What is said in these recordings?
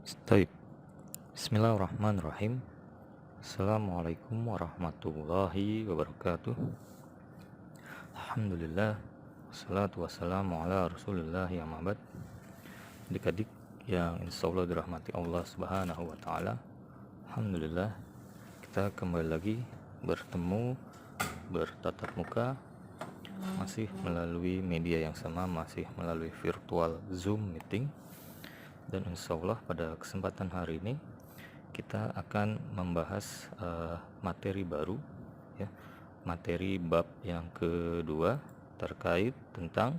Baik, Bismillahirrahmanirrahim. Assalamualaikum warahmatullahi wabarakatuh. Alhamdulillah, wassalatu wassalamu ala rasulillah ya ma'bad. Adik-adik yang insya Allah dirahmati Allah subhanahu wa ta'ala, Alhamdulillah kita kembali lagi bertemu, bertatap muka, masih melalui media yang sama, masih melalui virtual Zoom meeting. Dan insya Allah pada kesempatan hari ini kita akan membahas materi baru, ya, materi bab yang kedua terkait tentang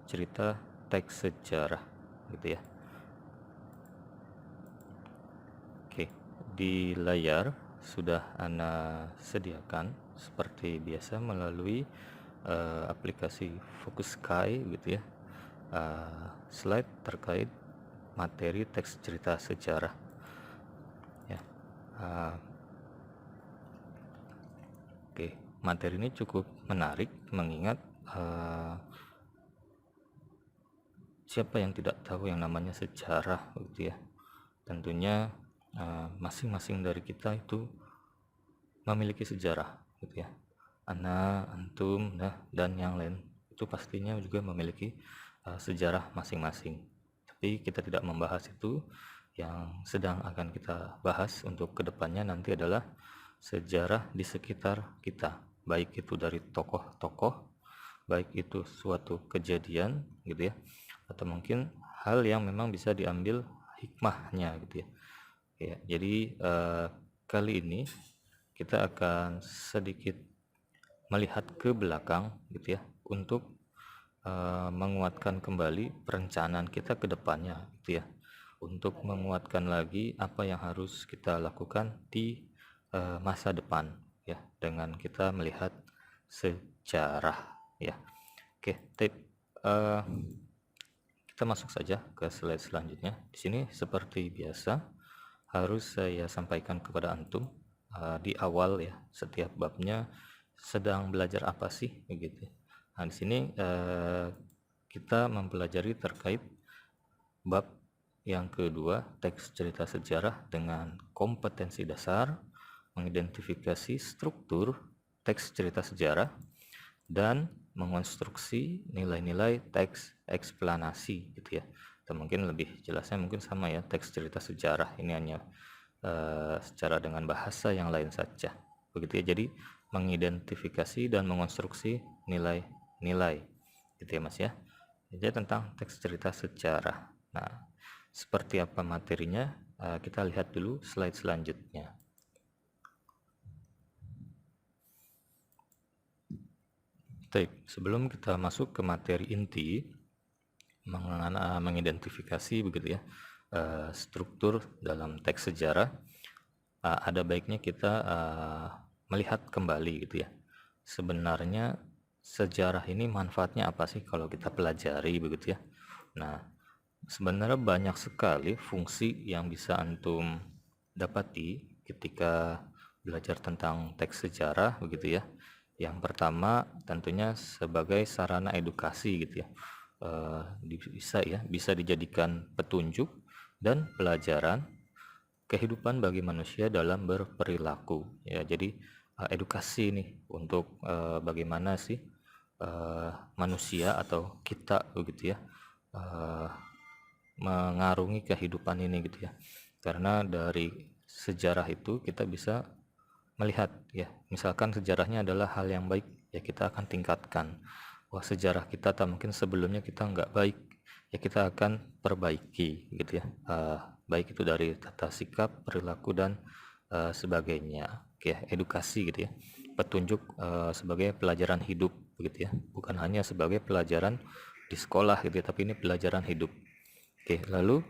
cerita teks sejarah, gitu ya. Oke, di layar sudah Ana sediakan seperti biasa melalui aplikasi Focus Sky, gitu ya, slide terkait materi teks cerita sejarah, ya. Oke, materi ini cukup menarik mengingat siapa yang tidak tahu yang namanya sejarah, gitu ya. Tentunya masing-masing dari kita itu memiliki sejarah, gitu ya. Ana, antum, dan yang lain itu pastinya juga memiliki sejarah masing-masing. Tapi kita tidak membahas itu. Yang sedang akan kita bahas untuk kedepannya nanti adalah sejarah di sekitar kita, baik itu dari tokoh-tokoh, baik itu suatu kejadian, gitu ya, atau mungkin hal yang memang bisa diambil hikmahnya, gitu ya. Ya, jadi kali ini kita akan sedikit melihat ke belakang, gitu ya, untuk menguatkan kembali perencanaan kita ke depannya, gitu ya, untuk menguatkan lagi apa yang harus kita lakukan di masa depan, ya, dengan kita melihat sejarah, ya. Oke, kita masuk saja ke slide selanjutnya. Di sini seperti biasa harus saya sampaikan kepada antum di awal, ya, setiap babnya sedang belajar apa sih, begitu. Nah, di sini kita mempelajari terkait bab yang kedua, teks cerita sejarah dengan kompetensi dasar, mengidentifikasi struktur teks cerita sejarah, dan mengonstruksi nilai-nilai teks eksplanasi, gitu ya. Atau mungkin lebih jelasnya mungkin sama, ya, teks cerita sejarah ini hanya secara dengan bahasa yang lain saja, begitu ya. Jadi mengidentifikasi dan mengonstruksi nilai-nilai, gitu ya Mas, ya. Jadi tentang teks cerita sejarah. Nah, seperti apa materinya, kita lihat dulu slide selanjutnya. Baik, sebelum kita masuk ke materi inti mengidentifikasi, begitu ya, struktur dalam teks sejarah, ada baiknya kita melihat kembali, gitu ya, sebenarnya sejarah ini manfaatnya apa sih kalau kita pelajari, begitu ya. Nah, sebenarnya banyak sekali fungsi yang bisa antum dapati ketika belajar tentang teks sejarah, begitu ya. Yang pertama tentunya sebagai sarana edukasi, gitu ya. Bisa dijadikan petunjuk dan pelajaran kehidupan bagi manusia dalam berperilaku, ya. Jadi edukasi nih untuk bagaimana sih manusia atau kita, begitu ya, mengarungi kehidupan ini, gitu ya. Karena dari sejarah itu kita bisa melihat, ya, misalkan sejarahnya adalah hal yang baik, ya kita akan tingkatkan. Wah, sejarah kita tak mungkin sebelumnya kita nggak baik, ya kita akan perbaiki, gitu ya. Baik itu dari tata sikap, perilaku, dan sebagainya. Oke, edukasi, gitu ya, petunjuk sebagai pelajaran hidup, begitu ya, bukan hanya sebagai pelajaran di sekolah, gitu ya, tapi ini pelajaran hidup. Oke, lalu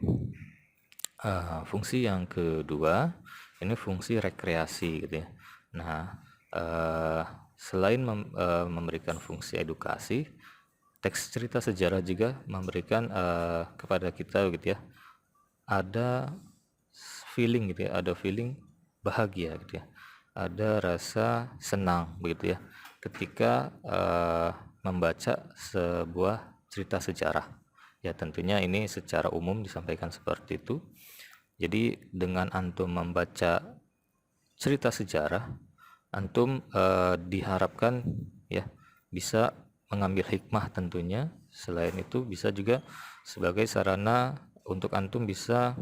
fungsi yang kedua ini fungsi rekreasi, gitu ya. Nah, selain memberikan fungsi edukasi, teks cerita sejarah juga memberikan kepada kita, gitu ya, ada feeling, gitu ya, ada feeling bahagia, gitu ya, ada rasa senang, begitu ya, ketika membaca sebuah cerita sejarah. Ya, tentunya ini secara umum disampaikan seperti itu. Jadi dengan antum membaca cerita sejarah, antum diharapkan ya bisa mengambil hikmah tentunya. Selain itu bisa juga sebagai sarana untuk antum bisa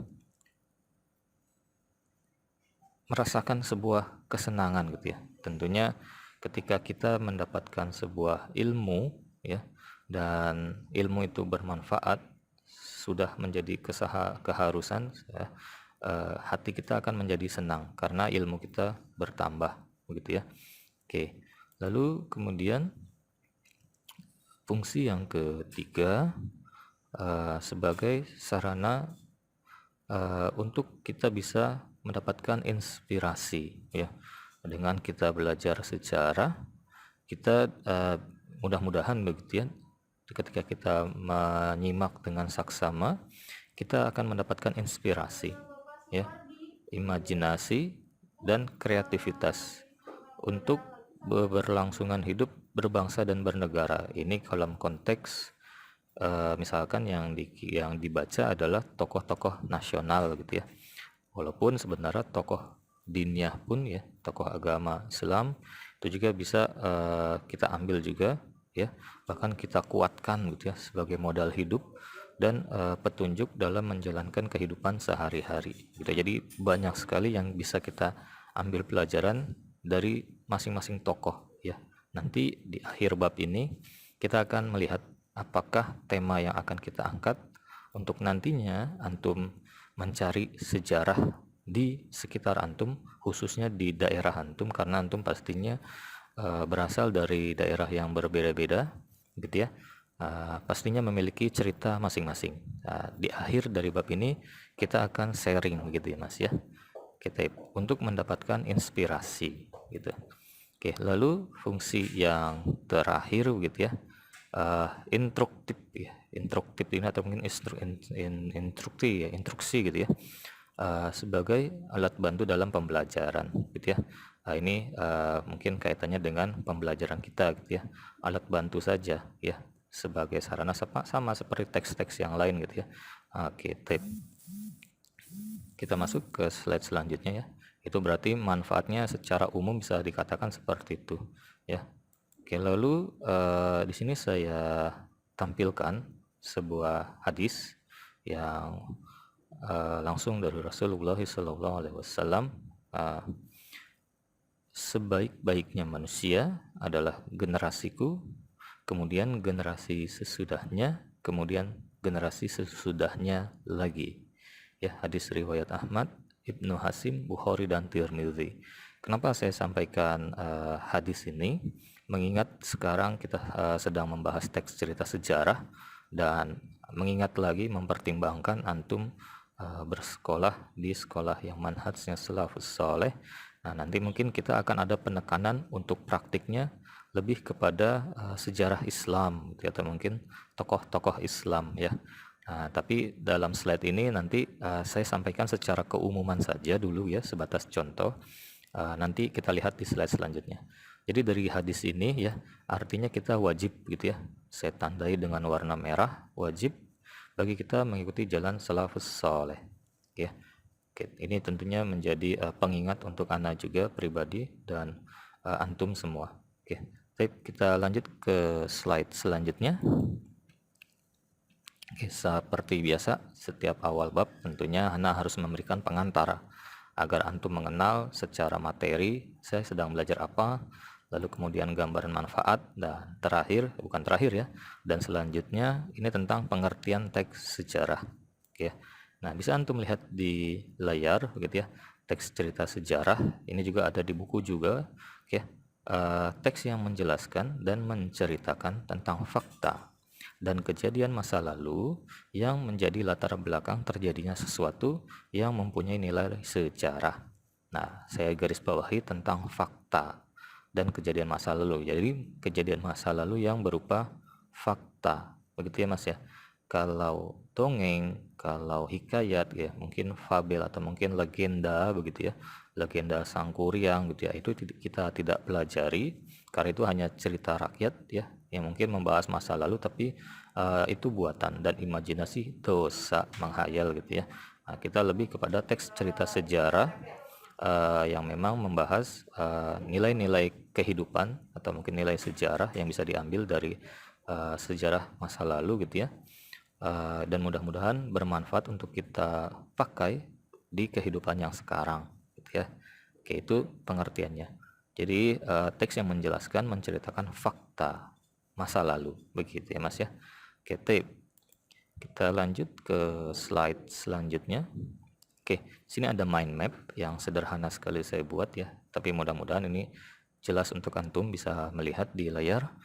merasakan sebuah kesenangan gitu ya. Tentunya ketika kita mendapatkan sebuah ilmu ya, dan ilmu itu bermanfaat, sudah menjadi keharusan ya, hati kita akan menjadi senang karena ilmu kita bertambah begitu ya. Oke. Lalu kemudian fungsi yang ketiga sebagai sarana untuk kita bisa mendapatkan inspirasi ya. Dengan kita belajar sejarah, kita mudah-mudahan begitu ya, ketika kita menyimak dengan saksama, kita akan mendapatkan inspirasi ya, imajinasi dan kreativitas untuk berlangsungan hidup berbangsa dan bernegara. Ini dalam konteks misalkan yang dibaca adalah tokoh-tokoh nasional gitu ya. Walaupun sebenarnya tokoh diniyah pun ya, tokoh agama Islam itu juga bisa kita ambil juga ya, bahkan kita kuatkan gitu ya sebagai modal hidup dan petunjuk dalam menjalankan kehidupan sehari-hari gitu. Jadi banyak sekali yang bisa kita ambil pelajaran dari masing-masing tokoh ya. Nanti di akhir bab ini kita akan melihat apakah tema yang akan kita angkat untuk nantinya antum mencari sejarah di sekitar antum, khususnya di daerah antum, karena antum pastinya berasal dari daerah yang berbeda-beda gitu ya. Pastinya memiliki cerita masing-masing. Di akhir dari bab ini kita akan sharing gitu ya Mas ya, kita untuk mendapatkan inspirasi gitu. Oke, lalu fungsi yang terakhir gitu ya, instruktif ya, instruktif ini atau mungkin instruksi gitu ya, sebagai alat bantu dalam pembelajaran gitu ya. Ini mungkin kaitannya dengan pembelajaran kita gitu ya, alat bantu saja ya, sebagai sarana sama seperti teks-teks yang lain gitu ya. Oke, kita masuk ke slide selanjutnya ya. Itu berarti manfaatnya secara umum bisa dikatakan seperti itu ya. Oke, lalu di sini saya tampilkan sebuah hadis yang langsung dari Rasulullah SAW. Sebaik-baiknya manusia adalah generasiku, kemudian generasi sesudahnya, kemudian generasi sesudahnya lagi. Ya, hadis riwayat Ahmad, Ibnu Hasim, Bukhari dan Tirmidzi. Kenapa saya sampaikan hadis ini? Mengingat sekarang kita sedang membahas teks cerita sejarah dan mengingat lagi mempertimbangkan antum bersekolah di sekolah yang manhajnya salafus saleh. Nah, nanti mungkin kita akan ada penekanan untuk praktiknya lebih kepada sejarah Islam gitu, atau mungkin tokoh-tokoh Islam ya. Nah, tapi dalam slide ini nanti saya sampaikan secara keumuman saja dulu ya, sebatas contoh. Nanti kita lihat di slide selanjutnya. Jadi dari hadis ini ya, artinya kita wajib gitu ya, saya tandai dengan warna merah, wajib bagi kita mengikuti jalan salafus saleh ya. Oke, ini tentunya menjadi pengingat untuk ana juga pribadi dan antum semua. Oke, baik, kita lanjut ke slide selanjutnya. Oke, seperti biasa setiap awal bab tentunya ana harus memberikan pengantar agar antum mengenal secara materi saya sedang belajar apa, lalu kemudian gambaran manfaat, dan bukan terakhir ya, dan selanjutnya ini tentang pengertian teks sejarah. Oke. Nah, bisa antum lihat di layar begitu ya, teks cerita sejarah ini juga ada di buku juga. Oke. Teks yang menjelaskan dan menceritakan tentang fakta dan kejadian masa lalu yang menjadi latar belakang terjadinya sesuatu yang mempunyai nilai sejarah. Nah, saya garis bawahi tentang fakta dan kejadian masa lalu. Jadi kejadian masa lalu yang berupa fakta, begitu ya Mas ya. Kalau dongeng, kalau hikayat ya, mungkin fabel atau mungkin legenda begitu ya, legenda Sangkuriang gitu ya, itu kita tidak pelajari karena itu hanya cerita rakyat ya, yang mungkin membahas masa lalu, tapi itu buatan dan imajinasi, dosa menghayal gitu ya. Nah, kita lebih kepada teks cerita sejarah yang memang membahas nilai-nilai kehidupan atau mungkin nilai sejarah yang bisa diambil dari sejarah masa lalu gitu ya. Dan mudah-mudahan bermanfaat untuk kita pakai di kehidupan yang sekarang gitu ya. Oke, itu pengertiannya. Jadi teks yang menjelaskan, menceritakan fakta masa lalu, begitu ya Mas ya. Oke, kita lanjut ke slide selanjutnya. Oke, sini ada mind map yang sederhana sekali saya buat ya, tapi mudah-mudahan ini jelas untuk antum bisa melihat di layar.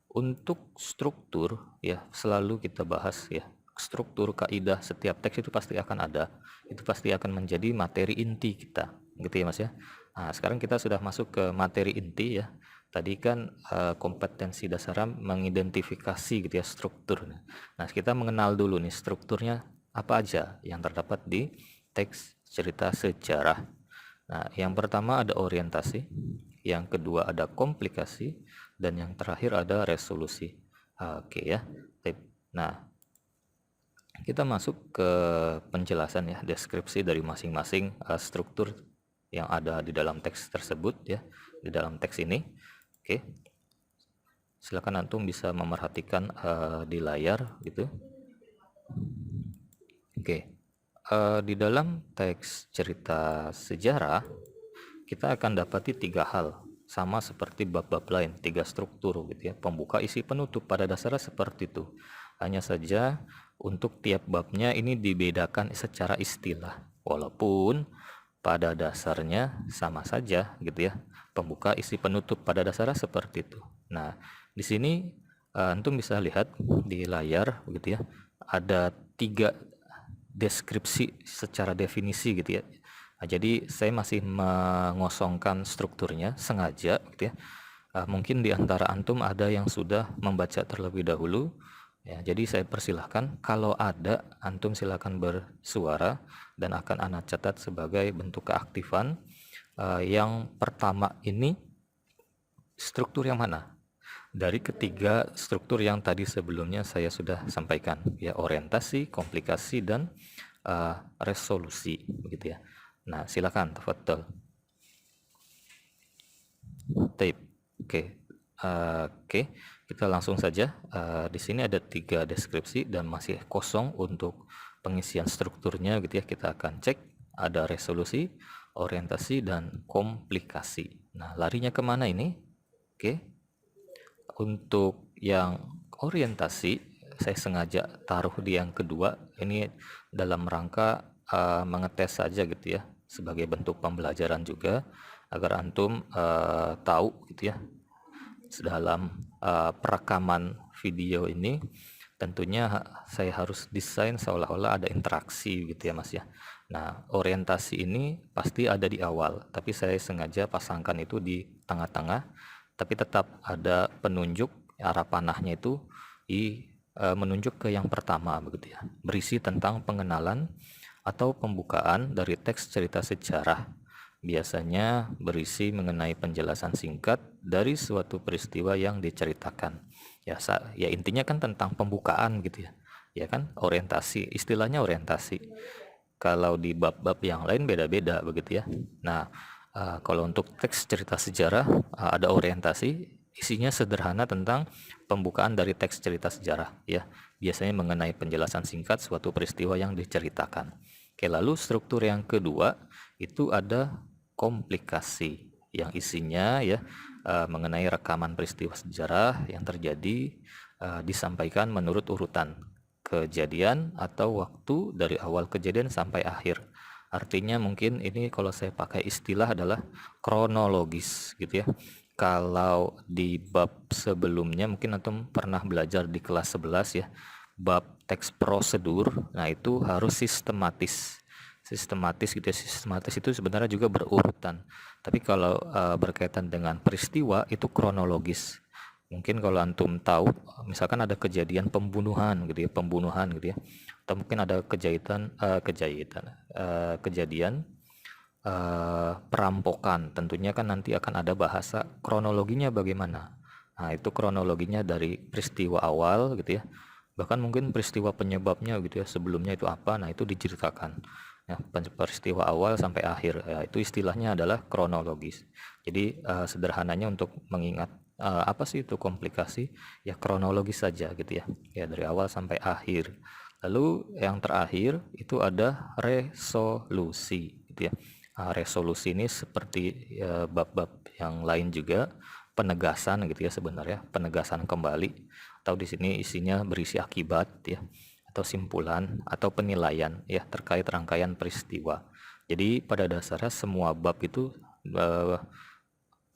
Untuk struktur ya selalu kita bahas ya, struktur kaidah setiap teks itu pasti akan ada, itu pasti akan menjadi materi inti kita gitu ya Mas ya. Nah, sekarang kita sudah masuk ke materi inti ya. Tadi kan kompetensi dasar mengidentifikasi gitu ya struktur. Nah, kita mengenal dulu nih strukturnya apa aja yang terdapat di teks cerita sejarah. Nah, yang pertama ada orientasi, yang kedua ada komplikasi, dan yang terakhir ada resolusi. Oke ya. Nah, kita masuk ke penjelasan ya, deskripsi dari masing-masing struktur yang ada di dalam teks tersebut ya, di dalam teks ini. Oke. Silakan antum bisa memerhatikan di layar gitu. Oke. Di dalam teks cerita sejarah kita akan dapati 3 hal, sama seperti bab-bab lain, 3 struktur gitu ya. Pembuka, isi, penutup pada dasarnya seperti itu. Hanya saja untuk tiap babnya ini dibedakan secara istilah, walaupun pada dasarnya sama saja gitu ya. Pembuka, isi, penutup pada dasarnya seperti itu. Nah, di sini antum bisa lihat di layar gitu ya, ada 3 deskripsi secara definisi gitu ya. Nah, jadi saya masih mengosongkan strukturnya sengaja gitu ya. Mungkin di antara antum ada yang sudah membaca terlebih dahulu ya. Jadi saya persilahkan kalau ada antum silakan bersuara dan akan ana catat sebagai bentuk keaktifan. Yang pertama ini struktur yang mana? Dari ketiga struktur yang tadi sebelumnya saya sudah sampaikan ya, orientasi, komplikasi, dan resolusi begitu ya. Nah, silakan tafadhol. Tape. Oke. Oke, kita langsung saja. Di sini ada 3 deskripsi dan masih kosong untuk pengisian strukturnya gitu ya. Kita akan cek ada resolusi, orientasi, dan komplikasi. Nah, larinya kemana ini? Oke. Untuk yang orientasi saya sengaja taruh di yang kedua ini dalam rangka mengetes saja gitu ya, sebagai bentuk pembelajaran juga agar antum tahu gitu ya dalam perekaman video ini. Tentunya saya harus desain seolah-olah ada interaksi gitu ya Mas ya. Nah, orientasi ini pasti ada di awal, tapi saya sengaja pasangkan itu di tengah-tengah, tapi tetap ada penunjuk arah panahnya itu menunjuk ke yang pertama begitu ya, berisi tentang pengenalan atau pembukaan dari teks cerita sejarah, biasanya berisi mengenai penjelasan singkat dari suatu peristiwa yang diceritakan ya. Ya intinya kan tentang pembukaan gitu ya, ya kan, orientasi, istilahnya orientasi. Kalau di bab-bab yang lain beda-beda begitu ya. Nah, kalau untuk teks cerita sejarah ada orientasi, isinya sederhana tentang pembukaan dari teks cerita sejarah ya, biasanya mengenai penjelasan singkat suatu peristiwa yang diceritakan. Oke, lalu struktur yang kedua itu ada komplikasi yang isinya ya mengenai rekaman peristiwa sejarah yang terjadi, disampaikan menurut urutan kejadian atau waktu dari awal kejadian sampai akhir. Artinya mungkin ini kalau saya pakai istilah adalah kronologis gitu ya. Kalau di bab sebelumnya mungkin antum pernah belajar di kelas 11 ya, bab teks prosedur. Nah, itu harus sistematis. Sistematis gitu ya. Sistematis itu sebenarnya juga berurutan. Tapi kalau berkaitan dengan peristiwa itu kronologis. Mungkin kalau antum tahu misalkan ada kejadian pembunuhan gitu ya, pembunuhan gitu ya, atau mungkin ada kejadian perampokan, tentunya kan nanti akan ada bahasa kronologinya bagaimana. Nah, itu kronologinya dari peristiwa awal gitu ya, bahkan mungkin peristiwa penyebabnya gitu ya, sebelumnya itu apa, nah itu diceritakan ya, peristiwa awal sampai akhir ya, itu istilahnya adalah kronologis. Jadi sederhananya untuk mengingat apa sih itu komplikasi, ya kronologis saja gitu ya, ya dari awal sampai akhir. Lalu yang terakhir itu ada resolusi gitu ya. Resolusi ini seperti bab-bab yang lain juga, penegasan gitu ya, sebenarnya penegasan kembali, atau di sini isinya berisi akibat ya, atau simpulan atau penilaian ya terkait rangkaian peristiwa. Jadi pada dasarnya semua bab itu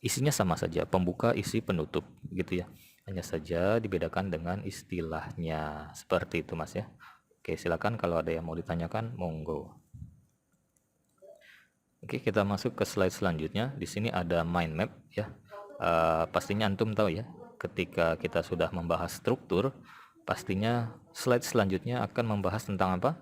isinya sama saja, pembuka, isi, penutup gitu ya. Hanya saja dibedakan dengan istilahnya. Seperti itu Mas ya. Oke, silakan kalau ada yang mau ditanyakan, monggo. Oke, kita masuk ke slide selanjutnya. Di sini ada mind map ya. Pastinya antum tahu ya, ketika kita sudah membahas struktur, pastinya slide selanjutnya akan membahas tentang apa?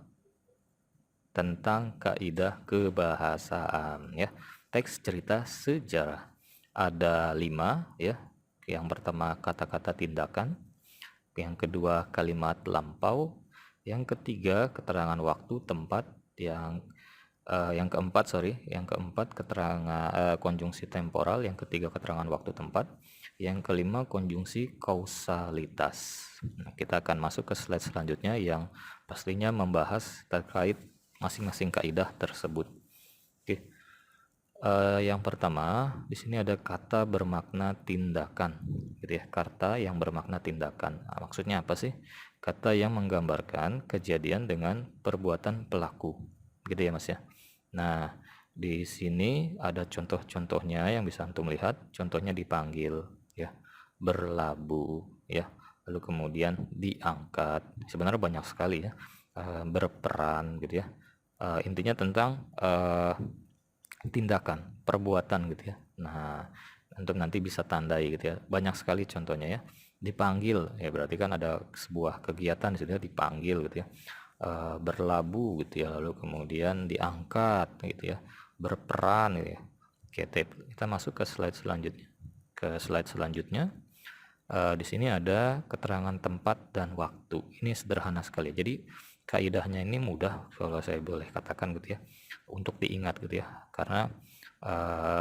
Tentang kaidah kebahasaan ya. Teks cerita sejarah. Ada 5 ya. Yang pertama kata-kata tindakan, yang kedua kalimat lampau, yang ketiga keterangan waktu tempat, yang keempat keterangan konjungsi temporal, yang ketiga keterangan waktu tempat, yang kelima konjungsi kausalitas. Nah, kita akan masuk ke slide selanjutnya yang pastinya membahas terkait masing-masing kaidah tersebut. Oke. Yang pertama di sini ada kata bermakna tindakan gitu ya, kata yang bermakna tindakan. Nah, maksudnya apa sih? Kata yang menggambarkan kejadian dengan perbuatan pelaku gitu ya Mas ya. Nah, di sini ada contoh-contohnya yang bisa antum lihat. Contohnya dipanggil ya, berlabuh ya, lalu kemudian diangkat. Sebenarnya banyak sekali ya. Berperan gitu ya. Intinya tentang tindakan, perbuatan gitu ya. Nah, untuk nanti bisa tandai gitu ya. Banyak sekali contohnya ya. Dipanggil ya berarti kan ada sebuah kegiatan di situ dipanggil gitu ya. Berlabuh gitu ya, lalu kemudian diangkat gitu ya, berperan gitu ya. Oke, kita masuk ke slide selanjutnya. Di sini ada keterangan tempat dan waktu. Ini sederhana sekali. Jadi kaidahnya ini mudah kalau saya boleh katakan gitu ya, untuk diingat gitu ya. Karena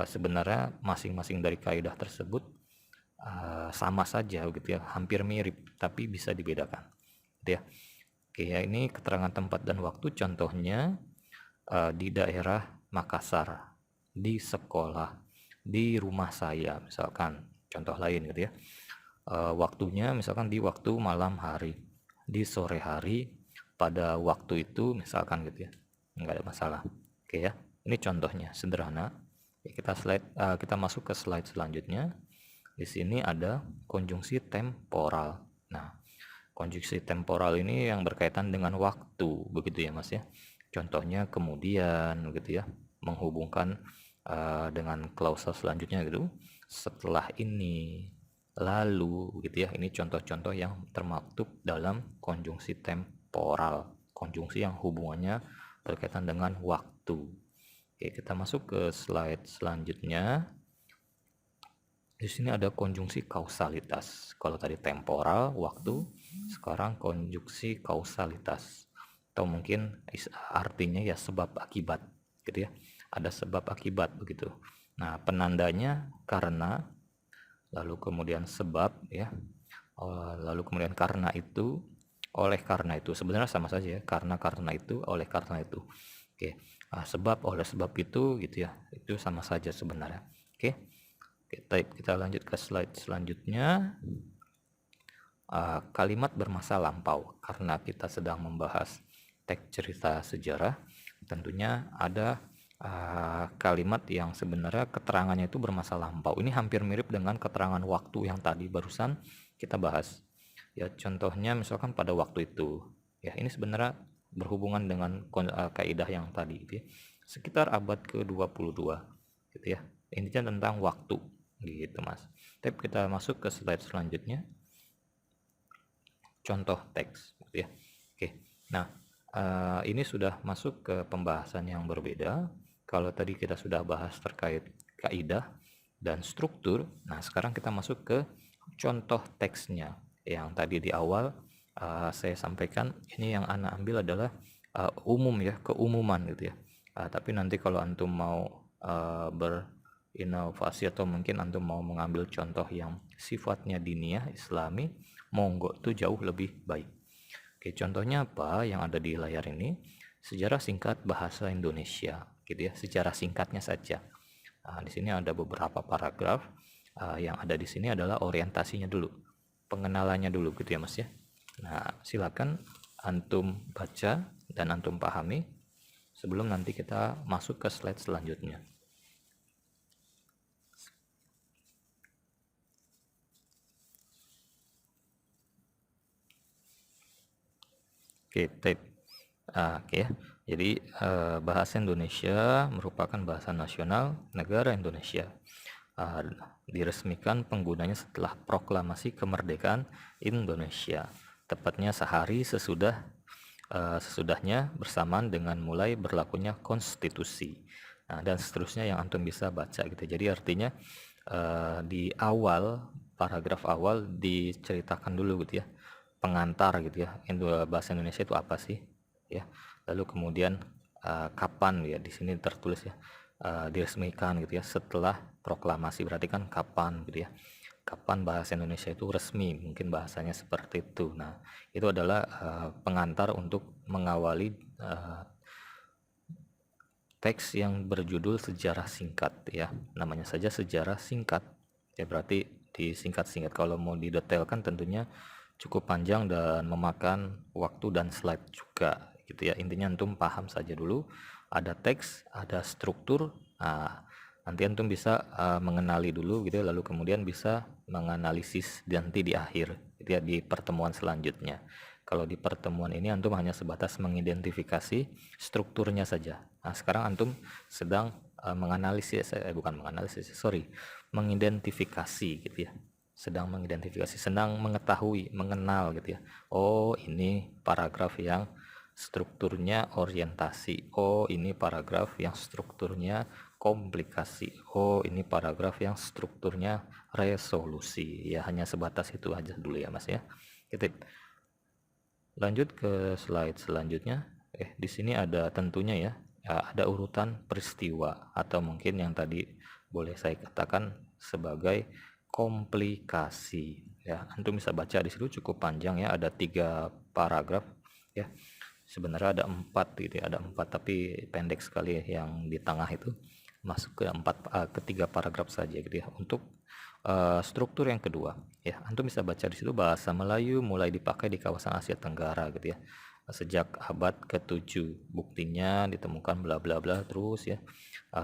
sebenarnya masing-masing dari kaidah tersebut sama saja gitu ya, hampir mirip, tapi bisa dibedakan gitu ya. Oke ya, ini keterangan tempat dan waktu contohnya di daerah Makassar, di sekolah, di rumah saya misalkan, contoh lain gitu ya. Waktunya misalkan di waktu malam hari, di sore hari, pada waktu itu misalkan gitu ya, nggak ada masalah. Oke ya, ini contohnya sederhana. Kita masuk ke slide selanjutnya. Di sini ada konjungsi temporal. Nah, konjungsi temporal ini yang berkaitan dengan waktu, begitu ya Mas ya. Contohnya kemudian, begitu ya, menghubungkan dengan klausal selanjutnya gitu. Setelah ini, lalu, gitu ya. Ini contoh-contoh yang termaktub dalam konjungsi temporal, konjungsi yang hubungannya berkaitan dengan waktu. Oke, kita masuk ke slide selanjutnya. Di sini ada konjungsi kausalitas. Kalau tadi temporal, waktu, sekarang konjungsi kausalitas. Atau mungkin artinya ya sebab akibat, gitu ya. Ada sebab akibat begitu. Nah, penandanya karena, lalu kemudian sebab ya. Lalu kemudian karena itu, oleh karena itu. Sebenarnya sama saja ya, karena itu, oleh karena itu. Oke. Sebab oleh sebab itu gitu ya. Itu sama saja sebenarnya. Oke. Kita lanjut ke slide selanjutnya. Kalimat bermasa lampau, karena kita sedang membahas teks cerita sejarah, tentunya ada kalimat yang sebenarnya keterangannya itu bermasa lampau. Ini hampir mirip dengan keterangan waktu yang tadi barusan kita bahas. Ya, contohnya misalkan pada waktu itu. Ya, ini sebenarnya berhubungan dengan kaidah yang tadi gitu ya. Sekitar abad ke-22 gitu ya. Intinya tentang waktu gitu Mas. Tapi kita masuk ke slide selanjutnya, contoh teks gitu ya. Oke, nah ini sudah masuk ke pembahasan yang berbeda. Kalau tadi kita sudah bahas terkait kaidah dan struktur, nah sekarang kita masuk ke contoh teksnya. Yang tadi di awal saya sampaikan ini yang Ana ambil adalah umum ya, keumuman gitu ya. Tapi nanti kalau antum mau berinovasi atau mungkin antum mau mengambil contoh yang sifatnya diniyah Islami, monggo, itu jauh lebih baik. Oke, contohnya apa yang ada di layar ini? Sejarah singkat bahasa Indonesia, gitu ya, sejarah singkatnya saja. Di sini ada beberapa paragraf. Yang ada di sini adalah orientasinya dulu, pengenalannya dulu, gitu ya Mas ya. Nah, silakan antum baca dan antum pahami sebelum nanti kita masuk ke slide selanjutnya. Oke, tape. Oke ya. Jadi bahasa Indonesia merupakan bahasa nasional negara Indonesia. Diresmikan penggunanya setelah proklamasi kemerdekaan Indonesia, tepatnya sehari sesudahnya bersamaan dengan mulai berlakunya konstitusi. Dan seterusnya yang antum bisa baca gitu. Jadi artinya di awal, paragraf awal diceritakan dulu gitu ya, pengantar gitu ya, bahasa Indonesia itu apa sih ya, lalu kemudian kapan ya, di sini tertulis ya, diresmikan gitu ya setelah proklamasi, berarti kan kapan gitu ya, kapan bahasa Indonesia itu resmi, mungkin bahasanya seperti itu. Nah, itu adalah pengantar untuk mengawali teks yang berjudul sejarah singkat ya, namanya saja sejarah singkat ya, berarti disingkat-singkat. Kalau mau didetailkan tentunya cukup panjang dan memakan waktu dan slide juga gitu ya. Intinya antum paham saja dulu, ada teks, ada struktur. Nanti antum bisa mengenali dulu gitu ya, lalu kemudian bisa menganalisis nanti di akhir gitu ya, di pertemuan selanjutnya. Kalau di pertemuan ini antum hanya sebatas mengidentifikasi strukturnya saja. Nah, sekarang antum sedang mengidentifikasi gitu ya. Sedang mengidentifikasi, sedang mengetahui, mengenal gitu ya. Oh, ini paragraf yang strukturnya orientasi. Oh, ini paragraf yang strukturnya komplikasi. Oh, ini paragraf yang strukturnya resolusi. Ya, hanya sebatas itu aja dulu ya, Mas ya. Gitu. Lanjut ke slide selanjutnya. Di sini ada tentunya ya, ada urutan peristiwa atau mungkin yang tadi boleh saya katakan sebagai komplikasi. Ya, antum bisa baca di situ cukup panjang ya, ada 3 paragraf ya. Sebenarnya ada 4 gitu ya, ada 4 tapi pendek sekali ya, yang di tengah itu masuk ke 3 paragraf saja gitu ya. Untuk struktur yang kedua ya, antum bisa baca di situ, bahasa Melayu mulai dipakai di kawasan Asia Tenggara gitu ya sejak abad ke-7, buktinya ditemukan bla bla bla terus ya,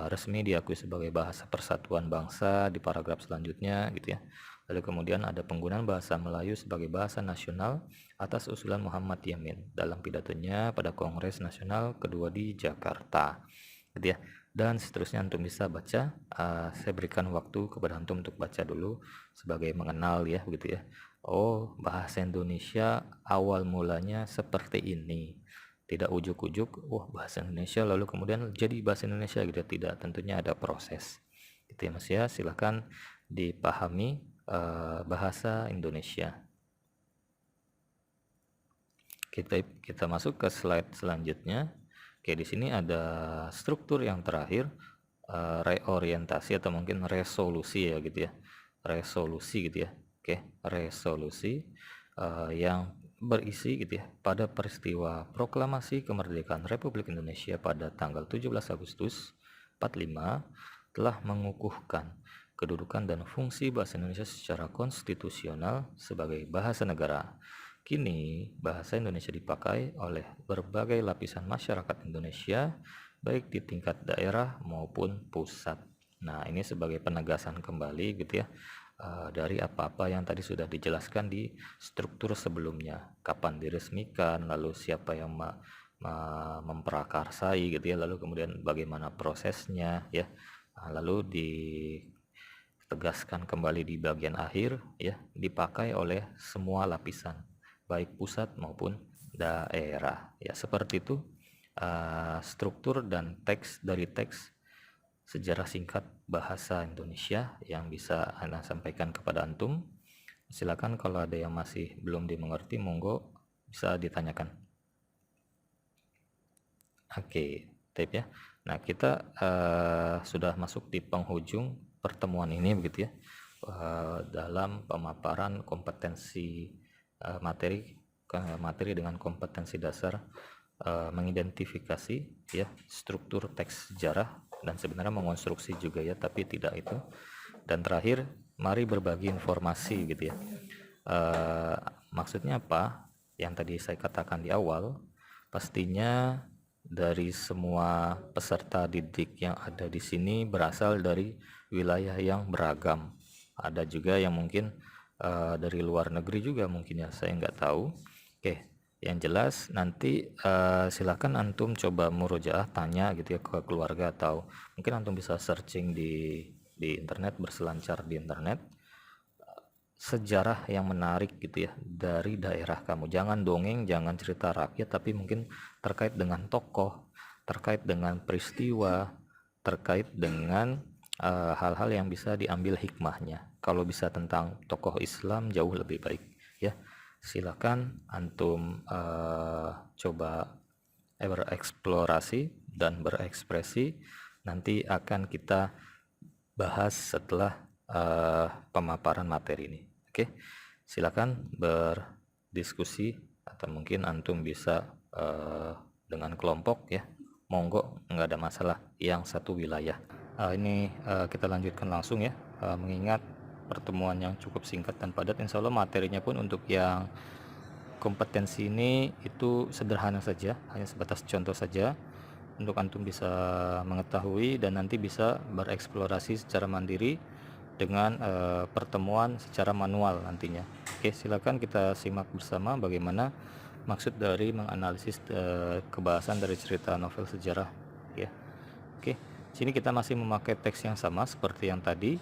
resmi diakui sebagai bahasa persatuan bangsa di paragraf selanjutnya gitu ya. Lalu kemudian ada penggunaan bahasa Melayu sebagai bahasa nasional atas usulan Muhammad Yamin dalam pidatonya pada Kongres Nasional kedua di Jakarta gitu ya. Dan seterusnya antum bisa baca. Saya berikan waktu kepada antum untuk baca dulu sebagai mengenal ya begitu ya. Oh, bahasa Indonesia awal mulanya seperti ini, tidak ujuk-ujuk wah bahasa Indonesia lalu kemudian jadi bahasa Indonesia gitu. Tidak, tentunya ada proses gitu ya Mas ya. Silahkan dipahami bahasa Indonesia. Kita masuk ke slide selanjutnya. Oke, di sini ada struktur yang terakhir, reorientasi atau mungkin resolusi ya gitu ya. Resolusi gitu ya. Oke, resolusi yang berisi gitu ya, pada peristiwa proklamasi kemerdekaan Republik Indonesia pada tanggal 17 Agustus 45 telah mengukuhkan kedudukan dan fungsi bahasa Indonesia secara konstitusional sebagai bahasa negara. Kini, bahasa Indonesia dipakai oleh berbagai lapisan masyarakat Indonesia, baik di tingkat daerah maupun pusat. Nah, ini sebagai penegasan kembali gitu ya, dari apa-apa yang tadi sudah dijelaskan di struktur sebelumnya. Kapan diresmikan, lalu siapa yang memprakarsai gitu ya, lalu kemudian bagaimana prosesnya ya. Lalu ditegaskan kembali di bagian akhir ya, dipakai oleh semua lapisan, baik pusat maupun daerah ya. Seperti itu struktur dan teks dari teks sejarah singkat bahasa Indonesia yang bisa Anda sampaikan kepada antum. Silakan kalau ada yang masih belum dimengerti, monggo bisa ditanyakan. Oke, tape ya. Nah, kita sudah masuk di penghujung pertemuan ini begitu ya, dalam pemaparan kompetensi materi dengan kompetensi dasar mengidentifikasi ya struktur teks sejarah dan sebenarnya mengonstruksi juga ya, tapi tidak itu. Dan terakhir, mari berbagi informasi gitu ya. Maksudnya apa? Yang tadi saya katakan di awal, pastinya dari semua peserta didik yang ada di sini berasal dari wilayah yang beragam. Ada juga yang mungkin dari luar negeri juga mungkin ya, saya nggak tahu. Oke, yang jelas nanti silakan antum coba murojaah, tanya gitu ya ke keluarga, atau mungkin antum bisa searching di internet, berselancar di internet sejarah yang menarik gitu ya dari daerah kamu. Jangan dongeng, jangan cerita rakyat, tapi mungkin terkait dengan tokoh, terkait dengan peristiwa, terkait dengan hal-hal yang bisa diambil hikmahnya. Kalau bisa tentang tokoh Islam jauh lebih baik ya. Silakan antum coba bereksplorasi dan berekspresi. Nanti akan kita bahas setelah pemaparan materi ini. Oke, silakan berdiskusi atau mungkin antum bisa dengan kelompok ya, monggo, nggak ada masalah. Yang satu wilayah. Ini kita lanjutkan langsung ya, mengingat pertemuan yang cukup singkat dan padat. Insya Allah materinya pun untuk yang kompetensi ini itu sederhana saja, hanya sebatas contoh saja untuk antum bisa mengetahui dan nanti bisa bereksplorasi secara mandiri dengan pertemuan secara manual nantinya. Oke, silakan kita simak bersama bagaimana maksud dari menganalisis kebahasan dari cerita novel sejarah ya. Oke, sini kita masih memakai teks yang sama seperti yang tadi,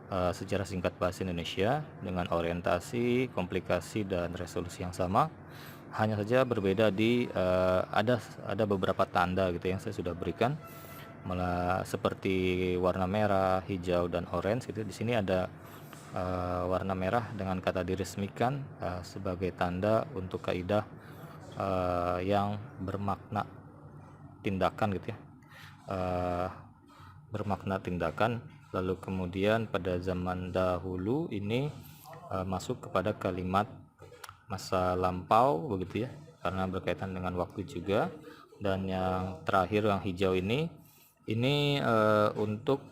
sejarah singkat bahasa Indonesia dengan orientasi, komplikasi dan resolusi yang sama. Hanya saja berbeda di ada beberapa tanda gitu yang saya sudah berikan, malah seperti warna merah, hijau dan orange gitu. Di sini ada warna merah dengan kata diresmikan sebagai tanda untuk kaidah yang bermakna tindakan gitu ya, bermakna tindakan. Lalu kemudian pada zaman dahulu ini masuk kepada kalimat masa lampau begitu ya, karena berkaitan dengan waktu juga. Dan yang terakhir yang hijau ini untuk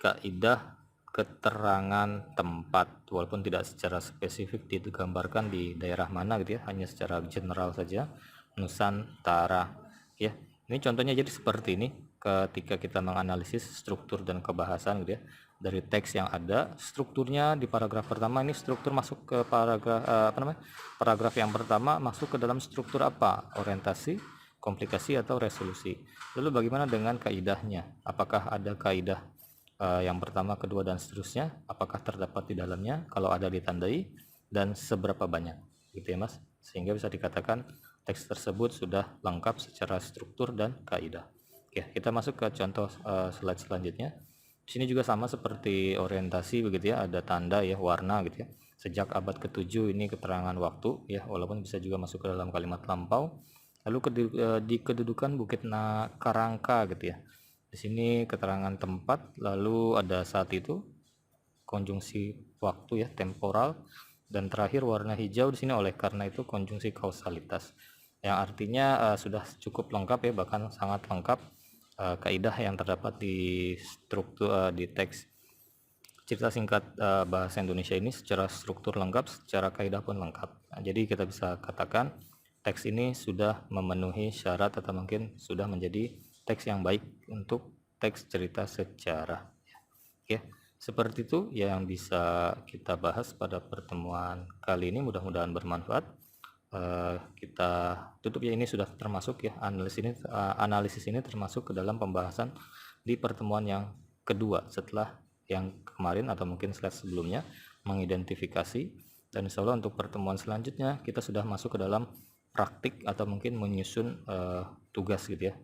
kaidah keterangan tempat, walaupun tidak secara spesifik digambarkan di daerah mana gitu ya, hanya secara general saja, Nusantara ya. Ini contohnya jadi seperti ini ketika kita menganalisis struktur dan kebahasan gitu ya dari teks yang ada. Strukturnya di paragraf pertama ini struktur masuk ke paragraf yang pertama masuk ke dalam struktur apa? Orientasi, komplikasi atau resolusi. Lalu bagaimana dengan kaidahnya? Apakah ada kaidah yang pertama, kedua dan seterusnya? Apakah terdapat di dalamnya? Kalau ada ditandai dan seberapa banyak? Gitu ya Mas. Sehingga bisa dikatakan teks tersebut sudah lengkap secara struktur dan kaidah. Oke, kita masuk ke contoh slide selanjutnya. Di sini juga sama seperti orientasi begitu ya, ada tanda ya, warna gitu ya. Sejak abad ke-7 ini keterangan waktu ya, walaupun bisa juga masuk ke dalam kalimat lampau. Lalu di kedudukan Bukit Karangka gitu ya. Di sini keterangan tempat, lalu ada saat itu, konjungsi waktu ya, temporal, dan terakhir warna hijau di sini oleh karena itu konjungsi kausalitas. Yang artinya sudah cukup lengkap ya, bahkan sangat lengkap kaidah yang terdapat di struktur di teks cerita singkat bahasa Indonesia ini secara struktur lengkap, secara kaidah pun lengkap. Nah, jadi kita bisa katakan teks ini sudah memenuhi syarat atau mungkin sudah menjadi teks yang baik untuk teks cerita sejarah. Oke, seperti itu yang bisa kita bahas pada pertemuan kali ini. Mudah-mudahan bermanfaat. Kita tutup ya, ini sudah termasuk ya, analisis ini termasuk ke dalam pembahasan di pertemuan yang kedua setelah yang kemarin atau mungkin slide sebelumnya mengidentifikasi. Dan insya Allah untuk pertemuan selanjutnya kita sudah masuk ke dalam praktik atau mungkin menyusun tugas gitu ya,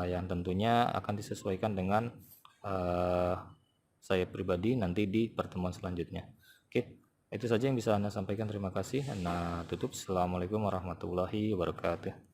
yang tentunya akan disesuaikan dengan saya pribadi nanti di pertemuan selanjutnya. Oke, Itu saja yang bisa Anda sampaikan. Terima kasih. Nah, tutup. Assalamualaikum warahmatullahi wabarakatuh.